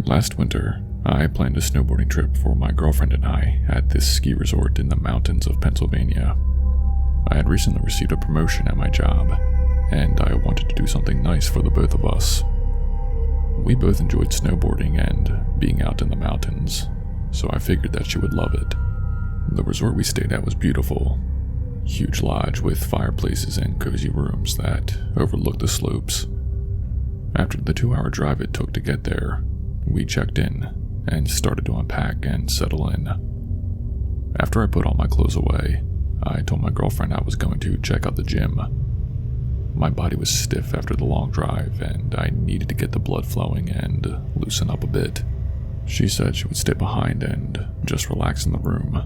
Last winter, I planned a snowboarding trip for my girlfriend and I at this ski resort in the mountains of Pennsylvania. I had recently received a promotion at my job, and I wanted to do something nice for the both of us. We both enjoyed snowboarding and being out in the mountains, so I figured that she would love it. The resort we stayed at was beautiful. Huge lodge with fireplaces and cozy rooms that overlooked the slopes. After the 2-hour drive it took to get there, we checked in and started to unpack and settle in. After I put all my clothes away, I told my girlfriend I was going to check out the gym. My body was stiff after the long drive, and I needed to get the blood flowing and loosen up a bit. She said she would stay behind and just relax in the room.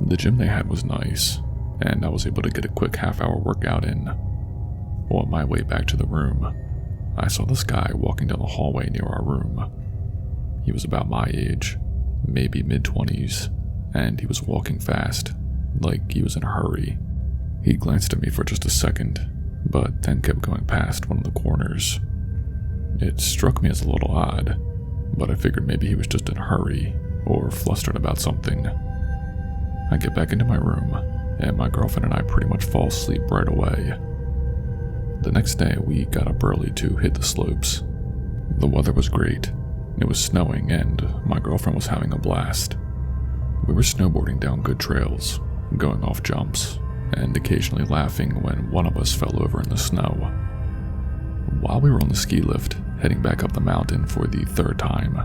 The gym they had was nice, and I was able to get a quick half-hour workout in. On my way back to the room, I saw this guy walking down the hallway near our room. He was about my age, maybe mid-20s, and he was walking fast, like he was in a hurry. He glanced at me for just a second, but then kept going past one of the corners. It struck me as a little odd, but I figured maybe he was just in a hurry or flustered about something. I get back into my room, and my girlfriend and I pretty much fall asleep right away. The next day, we got up early to hit the slopes. The weather was great. It was snowing, and my girlfriend was having a blast. We were snowboarding down good trails, going off jumps, and occasionally laughing when one of us fell over in the snow. While we were on the ski lift, heading back up the mountain for the 3rd time,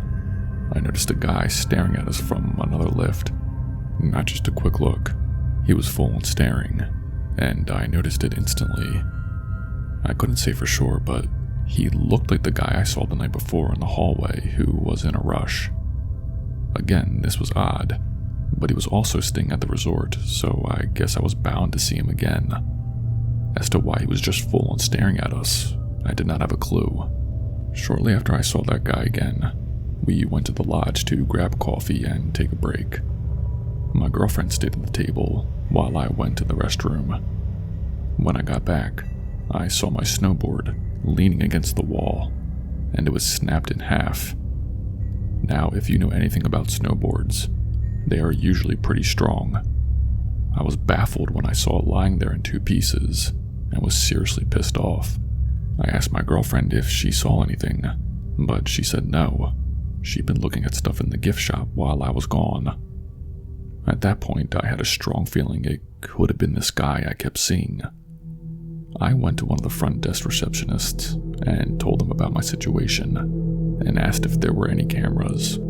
I noticed a guy staring at us from another lift. Not just a quick look, he was full on staring, and I noticed it instantly. I couldn't say for sure, but he looked like the guy I saw the night before in the hallway who was in a rush. Again, this was odd, but he was also staying at the resort, so I guess I was bound to see him again. As to why he was just full on staring at us, I did not have a clue. Shortly after I saw that guy again, we went to the lodge to grab coffee and take a break. My girlfriend stayed at the table while I went to the restroom. When I got back, I saw my snowboard leaning against the wall, and it was snapped in half. Now, if you know anything about snowboards, they are usually pretty strong. I was baffled when I saw it lying there in 2 pieces, and was seriously pissed off. I asked my girlfriend if she saw anything, but she said no. She'd been looking at stuff in the gift shop while I was gone. At that point, I had a strong feeling it could have been this guy I kept seeing. I went to one of the front desk receptionists and told them about my situation and asked if there were any cameras.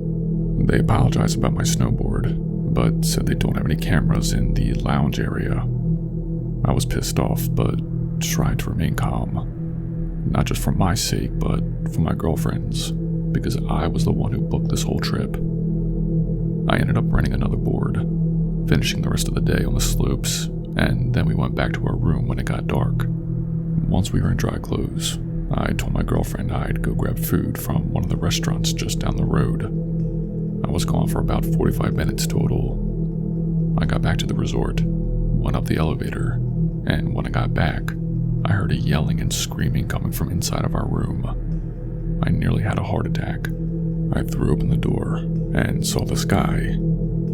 They apologized about my snowboard, but said they don't have any cameras in the lounge area. I was pissed off, but tried to remain calm. Not just for my sake, but for my girlfriend's, because I was the one who booked this whole trip. I ended up renting another board, finishing the rest of the day on the slopes, and then we went back to our room when it got dark. Once we were in dry clothes, I told my girlfriend I'd go grab food from one of the restaurants just down the road. I was gone for about 45 minutes total. I got back to the resort, went up the elevator, and when I got back, I heard a yelling and screaming coming from inside of our room. I nearly had a heart attack. I threw open the door and saw this guy,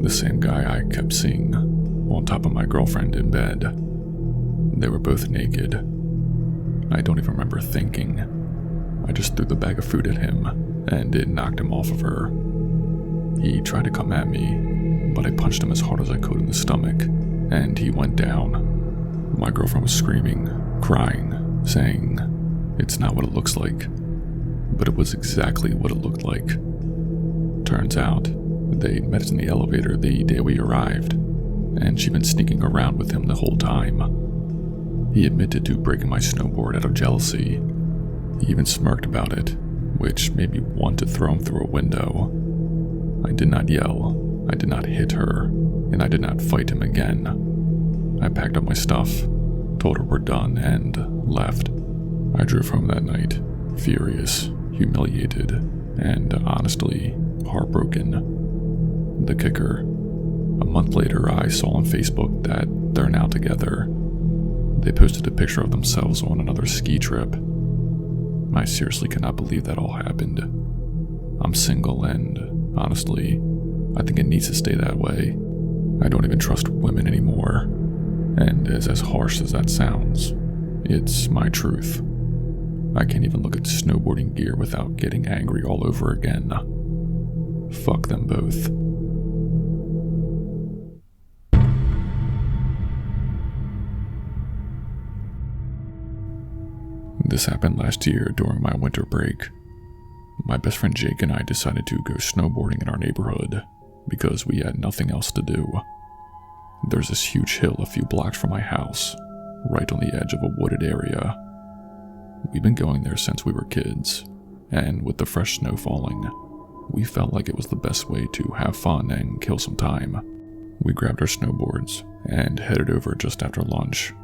the same guy I kept seeing, on top of my girlfriend in bed. They were both naked. I don't even remember thinking. I just threw the bag of food at him, and it knocked him off of her. He tried to come at me, but I punched him as hard as I could in the stomach, and he went down. My girlfriend was screaming, crying, saying, "It's not what it looks like." But it was exactly what it looked like. Turns out, they met us in the elevator the day we arrived, and she'd been sneaking around with him the whole time. He admitted to breaking my snowboard out of jealousy. He even smirked about it, which made me want to throw him through a window. I did not yell, I did not hit her, and I did not fight him again. I packed up my stuff, told her we're done, and left. I drove home that night, furious, humiliated, and honestly, heartbroken. The kicker: a month later I saw on Facebook that they're now together. They posted a picture of themselves on another ski trip. I seriously cannot believe that all happened. I'm single and, honestly, I think it needs to stay that way. I don't even trust women anymore. And as harsh as that sounds, it's my truth. I can't even look at snowboarding gear without getting angry all over again. Fuck them both. This happened last year during my winter break. My best friend Jake and I decided to go snowboarding in our neighborhood because we had nothing else to do. There's this huge hill a few blocks from my house, right on the edge of a wooded area. We've been going there since we were kids, and with the fresh snow falling, we felt like it was the best way to have fun and kill some time. We grabbed our snowboards and headed over just after lunch.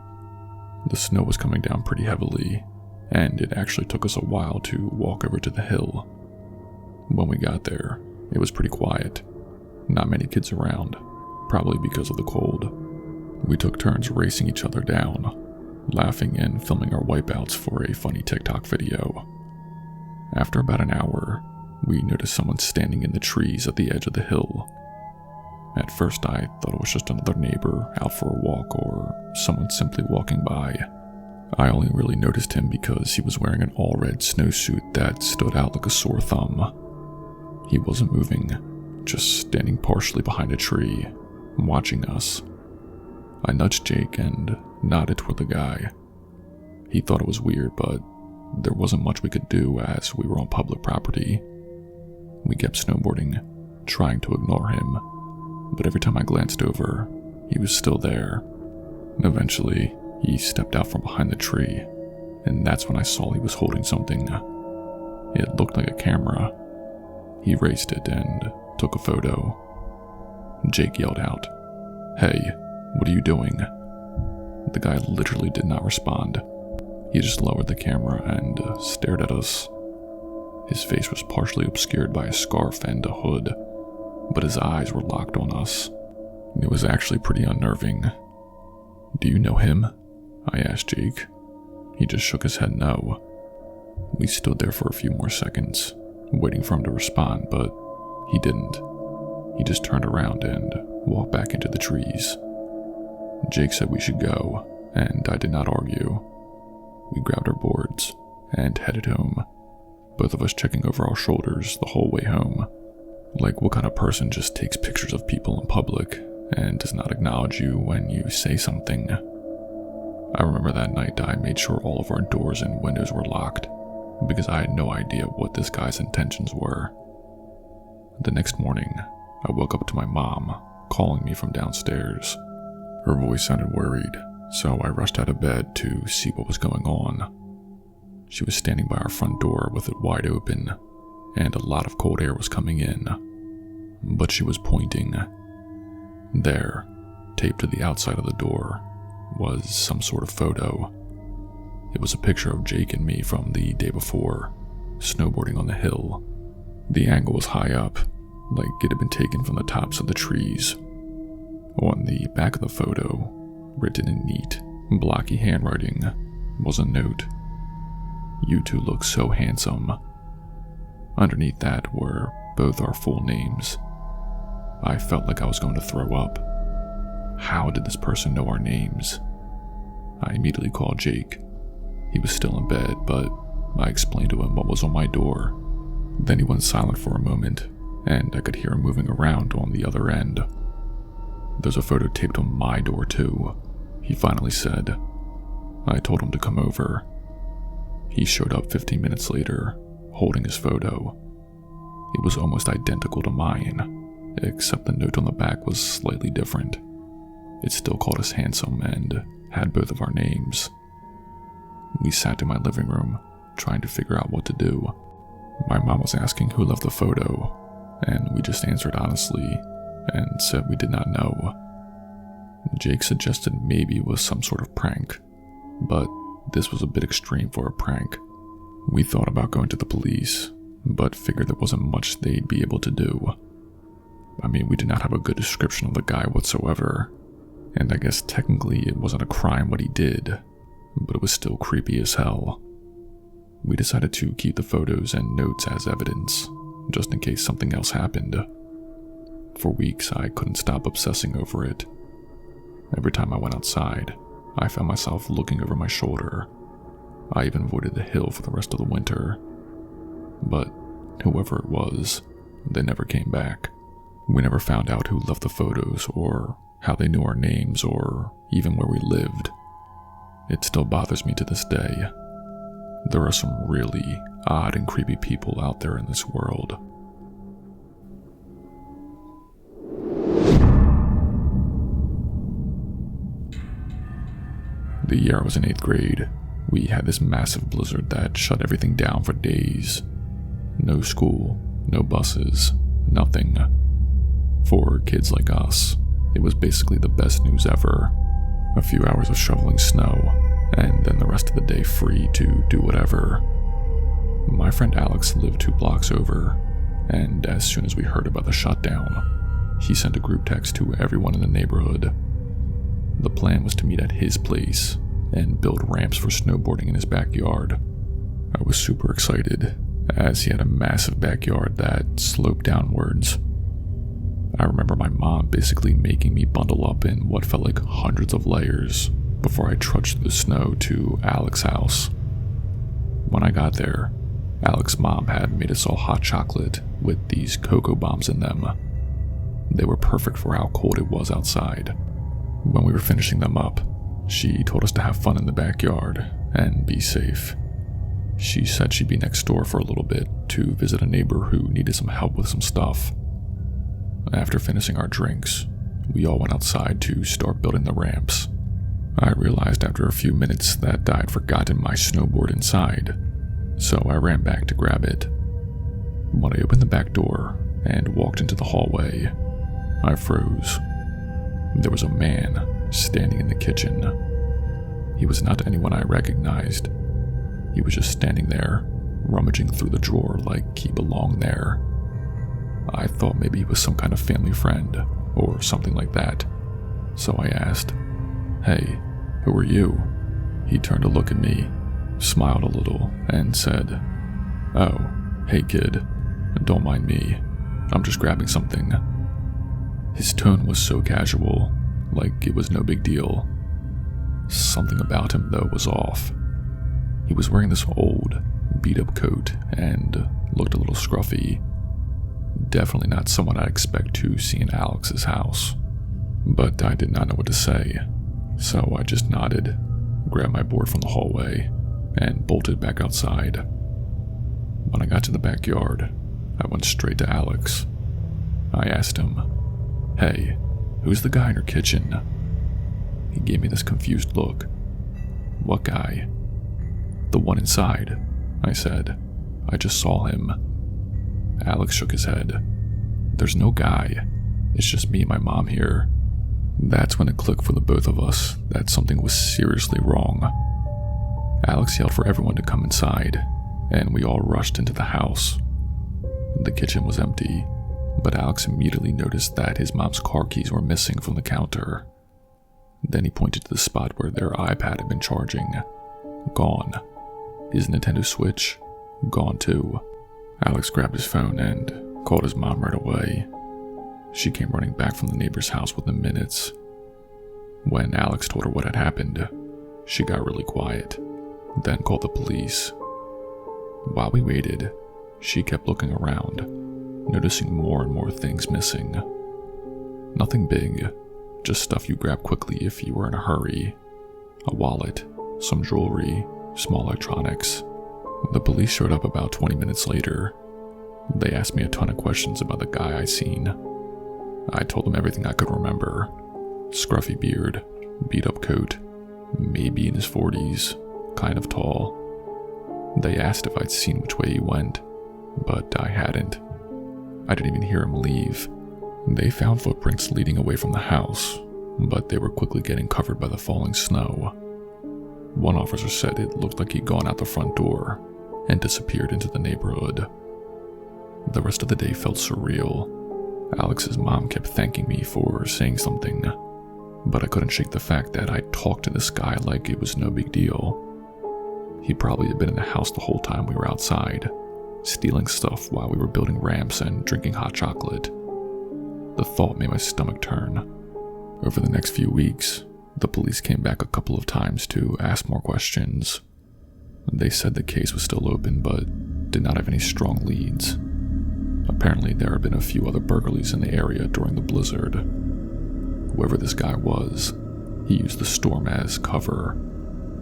The snow was coming down pretty heavily, and it actually took us a while to walk over to the hill. When we got there, it was pretty quiet. Not many kids around, probably because of the cold. We took turns racing each other down, laughing and filming our wipeouts for a funny TikTok video. After about an hour, we noticed someone standing in the trees at the edge of the hill. At first I thought it was just another neighbor out for a walk or someone simply walking by. I only really noticed him because he was wearing an all-red snowsuit that stood out like a sore thumb. He wasn't moving, just standing partially behind a tree, watching us. I nudged Jake and nodded toward the guy. He thought it was weird, but there wasn't much we could do as we were on public property. We kept snowboarding, trying to ignore him, but every time I glanced over, he was still there. Eventually, he stepped out from behind the tree, and that's when I saw he was holding something. It looked like a camera. He raised it and took a photo. Jake yelled out, "Hey, what are you doing?" The guy literally did not respond. He just lowered the camera and stared at us. His face was partially obscured by a scarf and a hood, but his eyes were locked on us. It was actually pretty unnerving. "Do you know him?" I asked Jake. He just shook his head no. We stood there for a few more seconds, waiting for him to respond, but he didn't. He just turned around and walked back into the trees. Jake said we should go, and I did not argue. We grabbed our boards and headed home, both of us checking over our shoulders the whole way home. Like, what kind of person just takes pictures of people in public and does not acknowledge you when you say something? I remember that night I made sure all of our doors and windows were locked because I had no idea what this guy's intentions were. The next morning, I woke up to my mom calling me from downstairs. Her voice sounded worried, so I rushed out of bed to see what was going on. She was standing by our front door with it wide open, and a lot of cold air was coming in. But she was pointing. There, taped to the outside of the door, was some sort of photo. It was a picture of Jake and me from the day before, snowboarding on the hill. The angle was high up, like it had been taken from the tops of the trees. On the back of the photo, written in neat, blocky handwriting, was a note. "You two look so handsome." Underneath that were both our full names. I felt like I was going to throw up. How did this person know our names? I immediately called Jake. He was still in bed, but I explained to him what was on my door. Then he went silent for a moment, and I could hear him moving around on the other end. "There's a photo taped on my door too," he finally said. I told him to come over. He showed up 15 minutes later, holding his photo. It was almost identical to mine, except the note on the back was slightly different. It still called us handsome and had both of our names. We sat in my living room, trying to figure out what to do. My mom was asking who left the photo, and we just answered honestly and said we did not know. Jake suggested maybe it was some sort of prank, but this was a bit extreme for a prank. We thought about going to the police, but figured there wasn't much they'd be able to do. I mean, we did not have a good description of the guy whatsoever, and I guess technically it wasn't a crime what he did, but it was still creepy as hell. We decided to keep the photos and notes as evidence, just in case something else happened. For weeks, I couldn't stop obsessing over it. Every time I went outside, I found myself looking over my shoulder. I even avoided the hill for the rest of the winter. But whoever it was, they never came back. We never found out who left the photos, or how they knew our names, or even where we lived. It still bothers me to this day. There are some really odd and creepy people out there in this world. The year I was in 8th grade, we had this massive blizzard that shut everything down for days. No school, no buses, nothing. For kids like us, it was basically the best news ever. A few hours of shoveling snow, and then the rest of the day free to do whatever. My friend Alex lived 2 blocks over, and as soon as we heard about the shutdown, he sent a group text to everyone in the neighborhood. The plan was to meet at his place and build ramps for snowboarding in his backyard. I was super excited, as he had a massive backyard that sloped downwards. I remember my mom basically making me bundle up in what felt like hundreds of layers before I trudged through the snow to Alex's house. When I got there, Alex's mom had made us all hot chocolate with these cocoa bombs in them. They were perfect for how cold it was outside. When we were finishing them up, she told us to have fun in the backyard and be safe. She said she'd be next door for a little bit to visit a neighbor who needed some help with some stuff. After finishing our drinks, we all went outside to start building the ramps. I realized after a few minutes that I had forgotten my snowboard inside, so I ran back to grab it. When I opened the back door and walked into the hallway, I froze. There was a man standing in the kitchen. He was not anyone I recognized. He was just standing there, rummaging through the drawer like he belonged there. I thought maybe he was some kind of family friend, or something like that. So I asked, "Hey, who are you?" He turned to look at me, smiled a little, and said, "Oh, hey kid, don't mind me. I'm just grabbing something." His tone was so casual, like it was no big deal. Something about him, though, was off. He was wearing this old, beat-up coat and looked a little scruffy. Definitely not someone I'd expect to see in Alex's house. But I did not know what to say, so I just nodded, grabbed my board from the hallway, and bolted back outside. When I got to the backyard, I went straight to Alex. I asked him, "Hey, who's the guy in your kitchen?" He gave me this confused look. "What guy?" "The one inside," I said. "I just saw him." Alex shook his head. "There's no guy. It's just me and my mom here." That's when it clicked for the both of us that something was seriously wrong. Alex yelled for everyone to come inside, and we all rushed into the house. The kitchen was empty, but Alex immediately noticed that his mom's car keys were missing from the counter. Then he pointed to the spot where their iPad had been charging. Gone. His Nintendo Switch? Gone too. Alex grabbed his phone and called his mom right away. She came running back from the neighbor's house within minutes. When Alex told her what had happened, she got really quiet, then called the police. While we waited, she kept looking around, noticing more and more things missing. Nothing big, just stuff you grab quickly if you were in a hurry. A wallet, some jewelry, small electronics. The police showed up about 20 minutes later. They asked me a ton of questions about the guy I seen. I told them everything I could remember. Scruffy beard, beat up coat, maybe in his 40s, kind of tall. They asked if I'd seen which way he went, but I hadn't. I didn't even hear him leave. They found footprints leading away from the house, but they were quickly getting covered by the falling snow. One officer said it looked like he'd gone out the front door and disappeared into the neighborhood. The rest of the day felt surreal. Alex's mom kept thanking me for saying something, but I couldn't shake the fact that I talked to this guy like it was no big deal. He probably had been in the house the whole time we were outside, stealing stuff while we were building ramps and drinking hot chocolate. The thought made my stomach turn. Over the next few weeks, the police came back a couple of times to ask more questions. They said the case was still open, but did not have any strong leads. Apparently, there had been a few other burglaries in the area during the blizzard. Whoever this guy was, he used the storm as cover,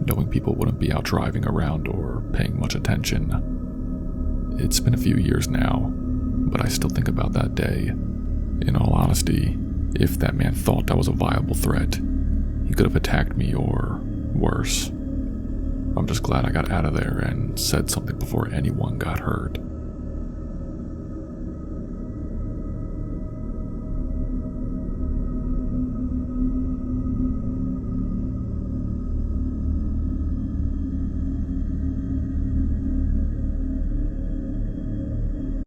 knowing people wouldn't be out driving around or paying much attention. It's been a few years now, but I still think about that day. In all honesty, if that man thought I was a viable threat, he could have attacked me or worse. I'm just glad I got out of there and said something before anyone got hurt.